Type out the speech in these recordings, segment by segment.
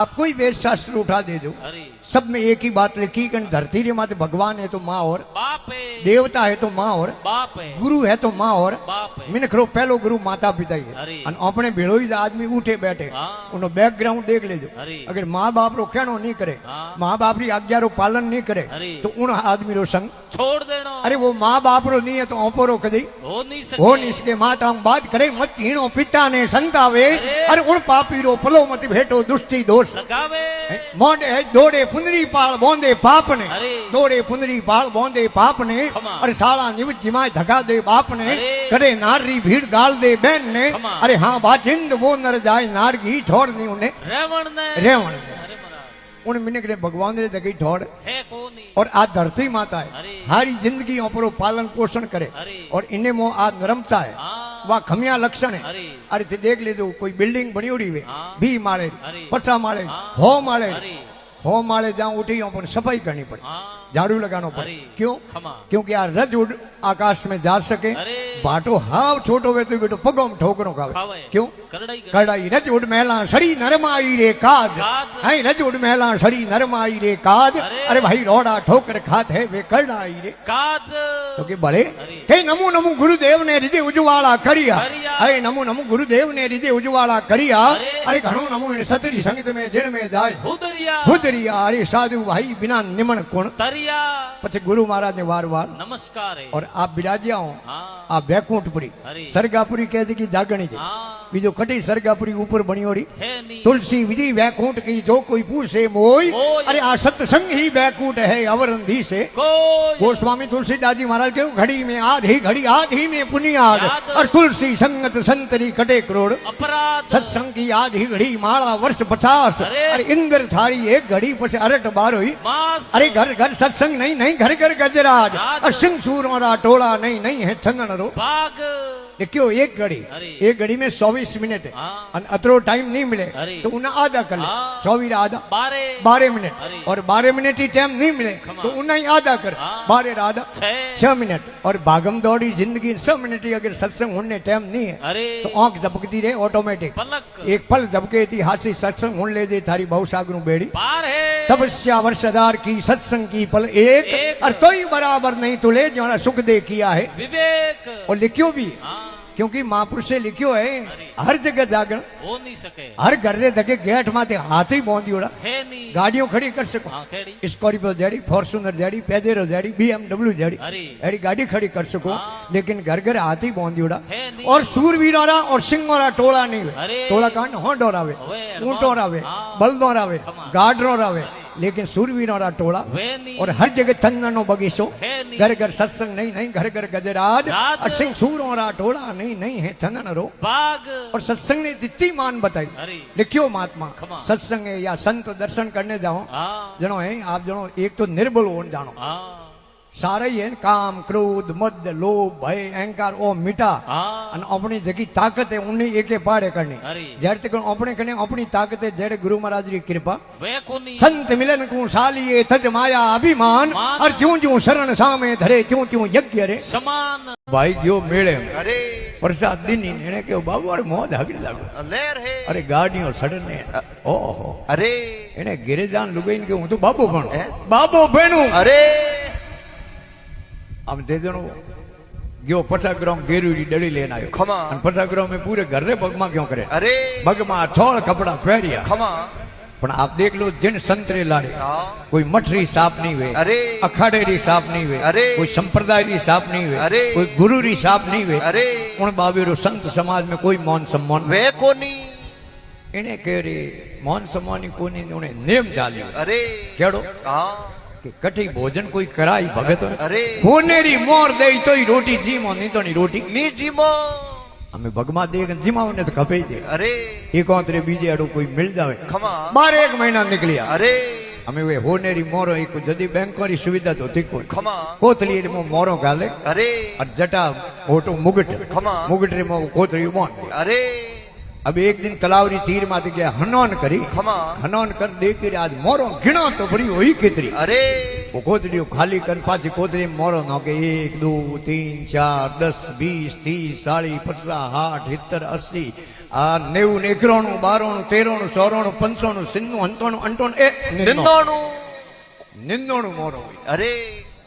आप कोई वेद शास्त्र उठा दे दो, सब में एक ही बात लिखी कि धरती रे माते भगवान है तो माँ और बाप है, देवता है तो माँ और बाप है, गुरु है तो माँ और बाप है। मिनखरो पहलो गुरु माता पिता ही अरे। है। अपने भेड़ो ही आदमी उठे बैठे हाँ। उन्होंने बैकग्राउंड देख लेजो। अरे। अगर माँ बाप रो कहनो नहीं करे, हाँ। माँ बाप री आज्ञा रो पालन नहीं करे अरे। तो उन आदमी रो संग छोड़ देना। अरे वो माँ बाप रो नहीं है तो ओपो रो कदी हो नहीं सके, हो नहीं सके। माता हम बात करे मत हीणो पिता ने संतावे, अरे। अरे उन पापी रो पलो मत भेटो दुष्टि दोष लगावे। मोडे दौड़े पुंदरी पाल बोंदे पाप ने, अरे। दौड़े पुंदरी पाल बोंदे पाप ने, खमा। अरे साला निव जिमाय धका दे बाप ने, अरे। करे नारी भीड़ गाल दे बहन ने, खमा। अरे हाँ बाजिंद वो नर जाए नारगी ठोड़ नहीं उन्हें रेवण ने, रेवण ने। अरे महाराज उन मिनक ने भगवान रे दगी ठोड़ है कौन ही? और आ धरती माता है अरे। हारी जिंदगी ओपरो पालन पोषण करे अरे। और इन्हें मो आ नरमता है हाँ। वह खमिया लक्षण है। अरे। अरे ते देख लीजो कोई बिल्डिंग बनी उड़ी हुई हाँ। 20 माले अरे। 50 माले हाँ। 100 माले अरे। 100 माले जहाँ उठी अपन सफाई करनी पड़े, हाँ। झाड़ू लगाना पड़े। अरे। क्यों? खमा। क्योंकि आ रज उड़ आकाश में जा सके। अरे। बाटो हाव छोटो वे तो बेटो पगों में ठोकरो खावे। खावे। क्यों? करड़ाई कड़ाई रज उड़ महला सड़ी नरमाई रे काज, काज। है रज उड़ महला सड़ी नरमाई रे काज, अरे। अरे भाई रोड़ा ठोकर खात है वे करड़ाई रे। काज। क्योंकि बड़े अरे। कई नमो नमो गुरुदेव ने हृदय उजवाड़ा करिया, करिया। अरे नमो नमो गुरुदेव ने हृदय उजवाड़ा करिया, अरे। अरे घणो नमो इन सतरी संगत में जिण में जाए उदरिया। खुदरिया, अरे साधु भाई बिना निमण कोण। तरिया। પછી ગુરુ મહારાજને વારવાર नमस्कार है। और आप બિરાજ્યા હો हाँ। આ બેકુંઠપુરી અરે। સરગાપુરી કહે છે કે જાગણી છે। हाँ। બીજો કટી સરગાપુરી ઉપર બણ્યોડી है नहीं। तुलसी विधि वैकुंठ की जो कोई पूछे मोई, मोई। अरे आ सत्संग ही वैकुंठ है अवरंधी से। कोई। गोस्वामी तुलसीदास जी महाराज के घड़ी में आधी घड़ी आधी में पुनियाद, याद। और तुलसी संगत संतरी कटे करोड़। अपराध। सत्संग की आधी घड़ी माला वर्ष 50, अरे। अरे इंद्र थारी एक घड़ी पछ अरट बार हुई। मास। अरे घर घर सत्संग नहीं नहीं घर घर गजराज, याद। और सिंह सूर वाला टोला नहीं नहीं है चंदन रो। बाग। देखियो एक घड़ी, अरे। एक घड़ी में 24 मिनट है, हाँ। और अतरो टाइम नहीं मिले अरे। तो उन्हें आधा कर ले। हाँ। 24 आधा 12 मिनट, अरे। और 12 मिनट ही टाइम नहीं मिले खमा। तो उन्हें आधा कर। हाँ। 12 आधा 6 6 मिनट, और भागम दौड़ी जिंदगी 6 मिनट ही अगर सत्संग होने टाइम नहीं है अरे। तो आंख झपकती रहे ऑटोमेटिक। पलक। एक पल झपके थी हासी सत्संग होने ले दे थारी बहु सागरू बेड़ी। पार है। तपस्या वर्षदार की सत्संग की पल एक, एक। और कोई बराबर नहीं तुले जो सुख दे किया है। विवेक। और लिखियो भी, हाँ। क्योंकि महापुरुषे लिखियो है हर जगह जागरण, हो नहीं सके, हर घर रे धके गेट माथे हाथ ही बांधियोड़ा। है नहीं। गाड़ियों खड़ी कर सको, हाँ खेड़ी। स्कॉर्पियो जड़ी, फॉर्चूनर जड़ी, पेजेरो जड़ी, BMW जड़ी, अरे। अरे गाड़ी खड़ी कर सको। हाँ। लेकिन घर घर हाथ ही बांधियोड़ा। है नहीं। और सूरवीरोरा और सिंगोरा टोला नहीं हुए। अरे। टोला कांड हो डोरावे, वे, ऊंटो रावे, हाँ। बलदो रावे, खमा। गाडरो रावे, लेकिन सूरवीरोरा टोला। वे नहीं। और हर जगह चंदनो बगीचो, है नहीं। घर घर सत्संग नहीं नहीं घर घर गजराज, राज। और सिंह सूरोरा टोला नहीं नहीं है चंदन रो। बाग। और सत्संग ने जितनी मान बताई, अरे। लिखियो महात्मा खमा। सत्संग है या संत दर्शन करने जाओ हाँ। जनो है आप जनो एक तो निर्बल हो जानो, हाँ। सारा ही है काम क्रोध मद लोभ भय अहंकार ओ मिटा, हाँ। અને अपनी जगी ताकत है उन्हें एके पाड़े करनी। अरे। जड़ तक अपने कने अपनी ताकत है जड़ गुरु महाराज की कृपा। वे कोनी। संत मिलन को सालिए तज माया अभिमान, मान। और क्यों क्यों शरण सामे धरे क्यों क्यों यज्ञ रे। समान। भाई गयो मेले में अरे प्रसाद दीनी ने के बाबू अरे मोज हगड़ी लागो, लेर है अरे गाड़ियों सड़ने ओहो, अरे એને ઘેરે જાન લુગાઈને કે હું તો બાબો ભણું હે? બાબો ભણું। अरे આમ તે જણો ગયો 50 ગ્રામ ઘેરુડી ડળી લઈને આવ્યો। ખમા। અને 50 ગ્રામ में पूरे घर रे पगमा क्यों करे, अरे पगमा छोड़ कपड़ा पहरिया। खमा પણ आप देख लो जिन संतरे लारे हाँ। कोई मठरी साफ नहीं हुए, अरे अखाड़े री साफ नहीं हुए, अरे। कोई संप्रदाय री साफ नहीं हुए, अरे। कोई गुरु री साफ नहीं हुए। अरे उन बाबेरो संत समाज में कोई मौन सम्मान वे कोनी એને કે રે મૌન सम्मान कोनी उन्हें नेम चाल्यो अरे केड़ो हाँ કે कठी भोजन कोई कराई भगत अरे कोनेरी मोर दे तो ही रोटी जीमो नहीं तो नहीं रोटी। नी जीमो हमें भगमा दे जीमाओ ने तो खपे दे अरे एक औतरे बीजे अड़ो कोई मिल जावे। खमा 12 महीना निकलिया अरे हमें वे होनेरी मोरो एक जदी बैंकों री सुविधा तो थी कोई खमा कोतली मो मोरो गाले, अरे और जटा ओटो मुगट खमा। मुगट रे मो कोतरी मोन। अरे अब एक दिन तलावरी तीर माते गया हनौन करी, खमा हनौन कर दे के आज मोरो घिणो तो भरी हुई केतरी। अरे वो कोतरी खाली कर पाछी कोतरी मोरो नो के 1 2 3 4 10 20 30 40 50 60 70 80 આ 90 91 92 93 94 95 સિંધનું અંતોણું અંટોણ એ નિંદોણું 99 મોરો હોય. અરે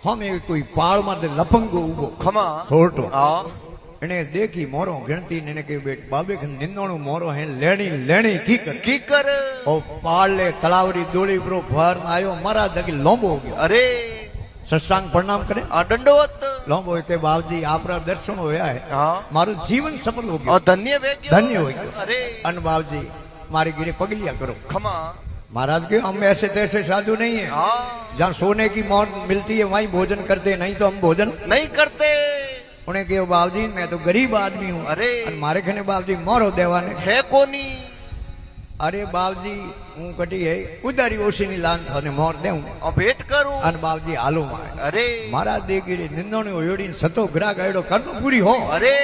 હમે કોઈ પાળમાં તે લપંગો ઉભો ખમા સોરટો હા એને દેખી મોરો ગણતી ને એને કહ્યું બેટ બાબે કે 99 મોરો હે લેણી લેણી કી કર કીકર ઓ પાળલે તળાવરી દોડી પ્રો ભર આયો મારા દગી લોંબો ગયો અરે સષ્ટાંગ પ્રણામ કરે આ દંડવત લોંબો કે બાપજી આપણા દર્શન હોયા હે હા મારું જીવન સફળ હો આ ગયું ધન્ય વે ગયો ધન્ય हो गयो અરે अन बाप जी मारी गिरे पगलिया करो खमा महाराज के हम ऐसे तैसे साधु नहीं है हाँ जहाँ सोने की मौत मिलती है वहीं भोजन करते नहीं तो हम भोजन नहीं करते उन्हें कहो बाप जी मैं तो गरीब आदमी हूँ अरे अन मारे खने बाप जी मोरो देवा ने है कोनी अरे बाप जी हूँ कटी है उदारी ओसी नी लान थाने मोर दे और भेंट करूं अन बाप जी हालो मारे अरे महाराज दे गिरे निंदोनी ओयोड़ी सतो ग्राह गायडो कर दो पूरी हो अरे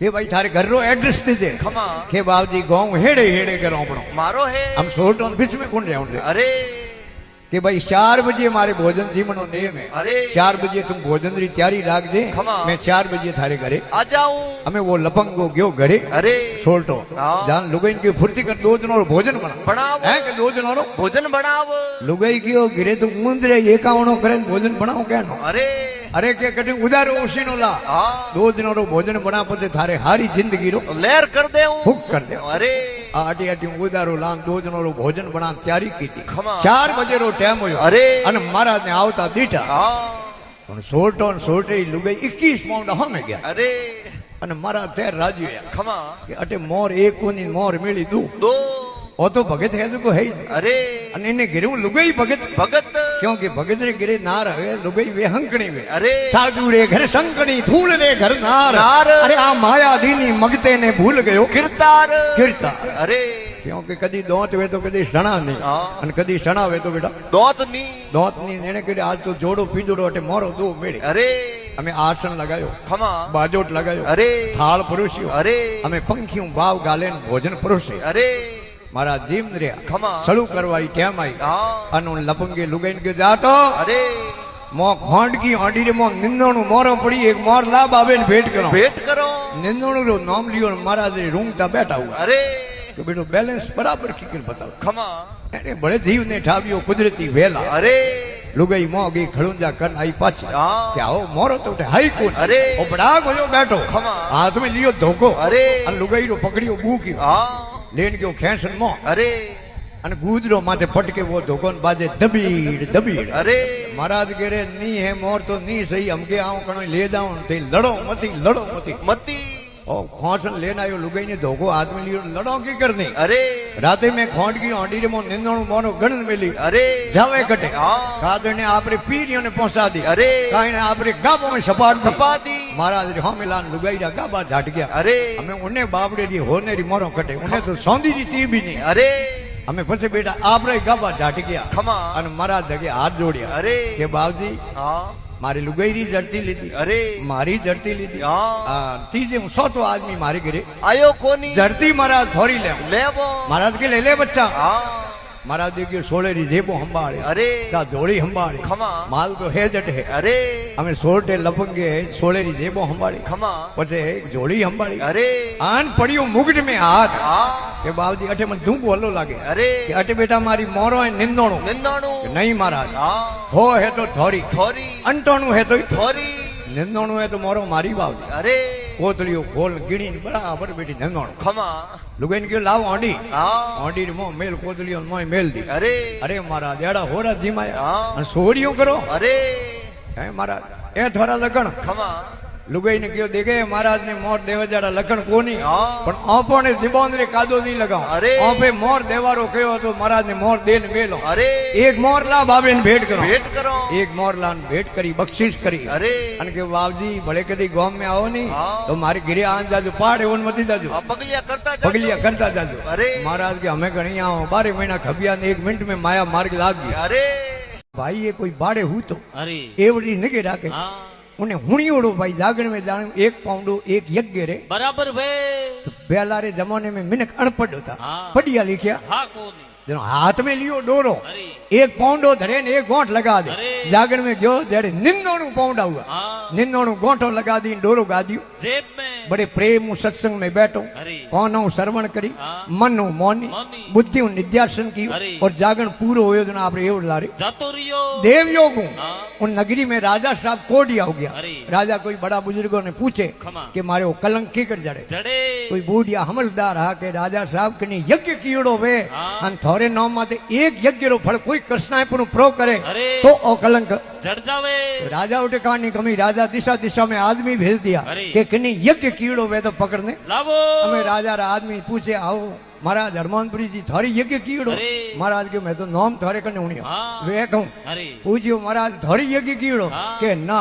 ये भाई थारे घर रो एड्रेस दीजे खमा के बाप जी गाँव हेड़े हेड़े करो अपनो मारो है हम सोटो बीच में कौन रहे अरे कि भाई 4 बजे मारे भोजन जीवनो नियम है अरे 4 बजे तुम भोजन री तैयारी राख दे खमा। मैं 4 बजे थारे घरे आ जाऊं हमें वो लपंगो गयो घरे अरे सोल्टो हाँ। जान लुगाई की फुर्ती कर दो जनों भोजन बना बनाओ है कि दो जनों भोजन बनाव लुगाई की घरे तो मुंदरे 51 करे भोजन बनाओ क्या नो अरे अरे के कटे उदारो ओसीनो ला हाँ दो जनों भोजन बना पछे थारे हारी जिंदगी रो लहर कर दे हुक कर दे अरे आटी आटी उदारो लान दो जनों भोजन बना तैयारी की थी खमा। 4 बजे रो टाइम होयो अरे अन महाराज ने आवता दीठा हाँ પણ સોટો ને સોટે લુગાઈ 21 પાઉન્ડ હમે ગયા अरे અને મારા તેર રાજ્યો खमा કે અટે મોર એક કોની મોર મેળી દુ दो ઓ તો ભગત હે તો હે अरे અને એને ઘરે હું લુગાઈ ભગત भगत क्योंकि भगत रे घरे नार है लुगाई वे हंकणी वे अरे साधु रे घर संकणी थूल रे घर नार नार। अरे आ माया दीनी मगते ने भूल गयो किरतार कीर्ता अरे क्योंकि कदी दोत वे तो कदी सणा नहीं हाँ। અને કદી સણા વે તો બેટા दोतनी દોત ની એને કે આજ તો જોડો પીદોડો અટે મોરો દો મેળી अरे અમે આસન લગાયો खमा બાજોટ લગાયો अरे થાળ પરોસ્યો अरे અમે પંખીયું ભાવ ગાલે ને ભોજન પરોસે अरे મારા જીમ રહ્યા ખમા। સળું કરવાળી ટેમ આવી हाँ અને હું લપંગે લુગાઈને કે જાતો अरे મો ખોંડકી ઓંડી રે મો નિંદોણું મોરો પડી એક મોર લાભ આવે ને ભેટ કરો भेंट करो નિંદોણું રો નામ લ્યો ને મહારાજ રે રૂંગતા બેઠા હુआ अरे કે બેટો બેલેન્સ બરાબર કીકર બતાવ खमा એને બળે જીવ ને ઠાવ્યો કુદરતી વેલા अरे લુગાઈ મો ગઈ ખળુંજા કર આઈ પાછી हाँ કે આવો મોરો તો હાઈ કોણ अरे ઓ બડા ગયો બેઠો ખમા। હાથ में लियो धोको अरे અને લુગાઈ રો પકડ્યો બૂક્યો हाँ લેન ગયો ખેંસન મો अरे અને ગુદરો માથે પટકે वो ધોકોન બાજે દબીડ દબીડ अरे महाराज गेरे नी है मोर तो नी सही हमके आओ कणो ले जाओ ते लड़ो मती मती ओ खोसन लेन आयो लुगाई ने धोको हाथ में लियो लड़ो की करनी अरे राते में खोंड की ओंडी रे मो निंदणो मोनो गणन मिली अरे जावे कटे हाँ कादर ने आपरे पीरियों ने पहुंचा दी अरे काई ने आपरे गाबों में सपाट दी। सपादी महाराज रे हम मिलान लुगाई रा गाबा झाट गया अरे हमें उन्हें बाबड़े री होने री मोरो कटे उन्हें तो सौंदी री ती भी नहीं अरे हमें પછી બેટા આપરે ગાબા ઝાટ ગયા खमा અને મારા જગે હાથ જોડ્યા अरे કે બાવજી हाँ મારી લુગાઈરી જડતી લીધી अरे મારી જડતી લીધી हाँ આ ત્રીજે હું સોતો આદમી મારી ઘરે आयो कोनी જડતી મારા થોરી લે लेवो महाराज के ले ले बच्चा हाँ महाराज देखियो सोळेरी जेबो हंबाळे अरे का धोળી हंबाळे खमा माल तो है जट है अरे અમે સોટે લપંગે સોળેરી જેબો હંબાળી खमा પછી એક જોડી હંબાળી अरे આન પડ્યો મુગટ में हाथ हाँ કે બાવજી અઠે મને ધૂંકો હલ્લો લાગે अरे કે અઠે બેટા મારી મોરો હે નિંદોણું निंदाणु કે નહીં महाराज हाँ हो है तो थोड़ी थोरी अंटोणुं है तो थोरी निंदोणुं है तो मोरो मारी बावजी अरे कोतलियो खोल गिणी बराबर बेटी निंदोणुं खमा लुगाईने कह्युं लाव ओंडी हाँ ओंडी रे मों मेल कोतलियो मोय मेल दी अरे अरे महाराज एड़ा होरा जीमाया हाँ અને સોરીઓ કરો अरे હે महाराज ए थोड़ा लखण खमा લુગાઈને કયો દેખે મહારાજ ને મોર દેવા જાડા લખણ કોની हाँ પણ ઓપોને જીબાન રે કાદો નહીં લગાવ અરે. ઓપે મોર દેવારો કયો હતો મહારાજ ને મોર દેન મેલો अरे એક મોર લા બાબેન ભેટ કરો भेंट करो એક મોર લાન ભેટ કરી બક્ષિસ કરી अरे અને કે બાવજી ભલે કદી ગામ में આવો નહીં हाँ। તો मारे घरे आन जाजो पाड़ एवं मती जाजो अब पगलिया करता जाओ। पगलिया करता जाजो अरे। महाराज के हमें घणी आओ 12 महीना खबिया ने 1 मिनट में माया मार्ग लाग गया अरे भाई ये कोई बाड़े हुई तो अरे एवड़ी निके राखे हाँ उन्हें हुणियोड़ो भाई जागरण में जाने 1 पाउंडो 1 यज्ञ रे बराबर वे तो पहला रे जमाने में मिनक अनपढ़ था हाँ। पढ़िया लिखिया हाँ कोनी जनो हाथ में लियो डोरो अरे 1 पाउंडो धरे ने 1 गोंठ लगा दे अरे। जागरण में गयो जड़े 99 पाउंड हुआ हाँ 99 गोंठो लगा दी डोरो गा दियो जेब में बड़े प्रेम हूँ सत्संग में बैठो अरे। कौन हूँ श्रवण करी हाँ। मन हूँ मौनी मौनी। बुद्धि हूँ निध्यासन की अरे। और जागरण पूरो हो आप एवं लारे जातो रियो देव योग हूँ हाँ। उन नगरी में राजा साहब कोडिया हो गया अरे। राजा कोई बड़ा बुजुर्गों ने पूछे खमा। कि मारे वो कलंक की कर जड़े जड़े कोई बूढ़िया समझदार हा के राजा साहब के यज्ञ कीड़ो वे हाँ। अन थोरे नाम माते एक यज्ञ रो फल कोई कृष्णाय पुनु प्रो करे अरे। तो ओ कलंक जड़ जावे राजा उठे कहानी कमी राजा दिशा दिशा में आदमी भेज दिया अरे। कि किन्नी यज्ञ कीड़ो वे तो पकड़ने लावो हमें राजा रा आदमी पूछे आओ महाराज हरमानपुरी जी थारी यज्ञ कीड़ो अरे। महाराज के मैं तो नाम थारे कने हुणी हाँ। वे कहूं अरे पूछियो महाराज थारी यज्ञ कीड़ो हाँ। के ना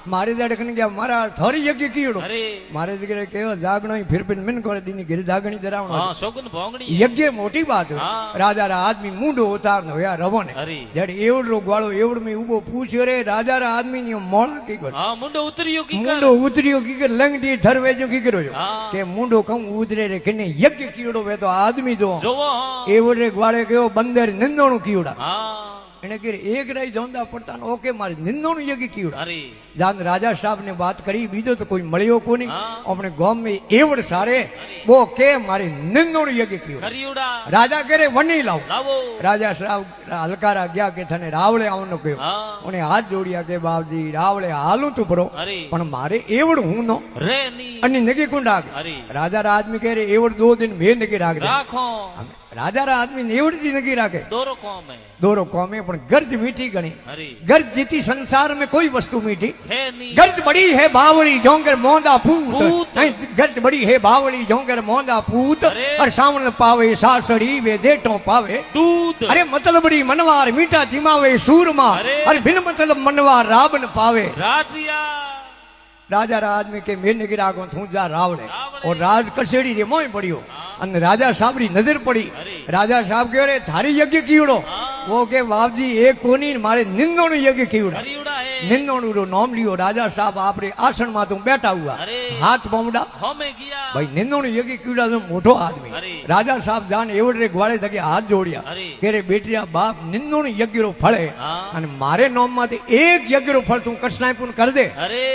मारे जाड़े कने गया महाराज थारी यज्ञ कीड़ो अरे मारे जगह केव जागणो ही फिर मन करे दीनी गिर जागणी जरावणो हाँ शोगन भोंगड़ी यज्ञ मोटी बात है हाँ। राजा रा आदमी मुंडो उतार नो या रवो ने अरे जड़े एवड रो ग्वालो एवड में उबो पूछ्यो रे राजा रा आदमी ने मोळा की कर हाँ मुंडो उतरियो की कर मुंडो उतरियो की कर लंगडी धरवे जो की करो हाँ। के मुंडो कहूं उतरे रे किने यज्ञ कीड़ो वे तो आदमी जो जोवो हाँ एवड रे ग्वाले कयो बंदर निंदोणु कीड़ा हाँ એને કે એક રાઈ જોંદા પડતા ને ઓકે મારી નિંદોનું યજ્ઞ કીડા अरे જાન રાજા સાહેબ ને વાત કરી બીજો તો કોઈ મળ્યો કોની હા। આપણે ગામ में એવડ સારે वो के મારી નિંદોનું યજ્ઞ કીડા करियोड़ा રાજા કરે વની લાવ लावो રાજા સાહેબ હલકારા ગયા કે થને રાવળે આવવાનો કયો हाँ અને હાથ જોડ્યા કે બાપજી રાવળે હાલું તું પરો अरे પણ મારે એવડ હું નો रे नी અને નગી કુંડાગ अरे રાજા રા આદમી કહે રે એવડ 2 दिन में નગી રાખ દે राखो રાજા રા આદમી એવડ દી નગી રાખે दोरो कौम है દોરો કોમે પણ ગર્જ મીઠી ગણી अरे गर्ज जीती संसार में कोई वस्तु मीठी है नी गर्ज बड़ी है बावली जोंगर मोंदा पूत पूत। नहीं, गर्ज बड़ी है बावली जोंगर मोंदा पूत अरे। और सावन पावे सासड़ी वे जेठों पावे दूध अरे मतलब बड़ी मनवार मीठा जिमावे सूरमा अरे। और बिन मतलब मनवार राबन पावे राजिया राजा रा आदमी के मेरे गिरा को थू जा रावड़े रावड़े। और राज कसेड़ी रे मोय पड़ियो અને રાજા સાહેબ રી નજર પડી અરે। રાજા સાહેબ કહ્યો રે થારી યજ્ઞ કીવડો हाँ वो के बापजी एक कोनी मारे निंदोनु यज्ञ कीवड़ा करियोड़ा है निंदोनु रो नाम लियो राजा साहब आपरे आसन में तुम बैठा हुआ अरे। हाथ पाउंडा होमे गया भाई निंदोनु यज्ञ कीवड़ा तो मोटो आदमी अरे। राजा साहब जान एवड रे ग्वाले तके हाथ जोड़िया अरे। के रे बेटिया बाप निंदोनु यज्ञ रो फळे हाँ અને મારે નામ માંથી એક યજ્ઞ રો ફળ તું કૃષ્ણાય પૂન કર દે अरे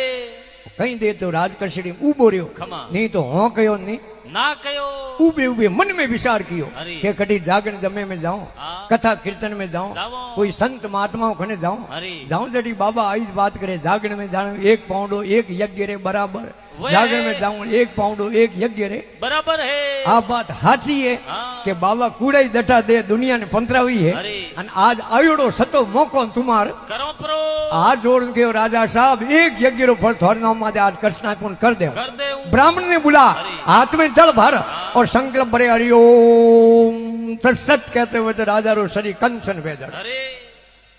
કઈ દે તો રાજકશડી ઉભો રહ્યો ખમા। નહીં તો હોં કયો નહીં ना कयो उबे उबे मन में विचार कियो अरे। कि कटी जागरण जमे में जाऊं हाँ। कथा कीर्तन में जाऊं जावो। कोई संत महात्माओं खने जाऊं अरे। जाऊं जटी बाबा आई बात करे जागरण में जाऊं एक पाउंडो एक यज्ञ रे बराबर वे। जागरण में जाऊं एक पाउंडो एक यज्ञ रे बराबर है आ बात हाची है हाँ। कि बाबा कूड़ाई दटा दे दुनिया ने पंतरावी है अरे। અને આજ આયોડો સતો મોકો તુમાર करो प्रो આ જોડ કે રાજા સાहब एक यज्ञ रो फल थोड़े नाम में आज कृष्णार्पण कर दे कर दे ब्राह्मण ने बुला अरे। हाथ में जल भर और संकल्प भरे हरिओम तत्सत कहते हुए तो राजा रो शरीर कंचन भेजड़ अरे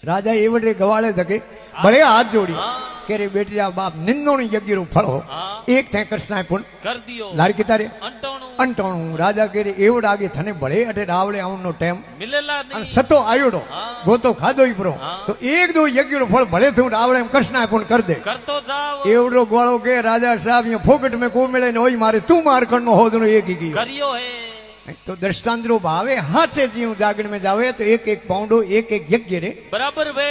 राजा एवडे गवाले धके बड़े हाथ जोड़ी हाँ। के रे बेटिया बाप निंदोनी यज्ञ रो फल हो हाँ एक थे कृष्णार्पण कर दियो लार की तारे अंटोणु अंटोणु राजा के रे एवड आगे थने बड़े अटे रावले आवनो टेम मिलेला અને नहीं સતો આયોડો હા। ગોતો ખાધો ઈ પ્રો હા। તો એક દો યજ્ઞ નો ફળ ભલે થયું રાવળે કૃષ્ણાર્પણ કર દે कर तो जाओ એવડો ગોળો કે રાજા સાહેબ અહીંયા ફોકટ में को मिले ने ओई मारे तू मार करनो होदनो एक ही की करियो है तो दृष्टांत रो भावे हाथ से जीव जागरण में जावे तो एक एक पाउंडो एक एक यज्ञ रे बराबर वे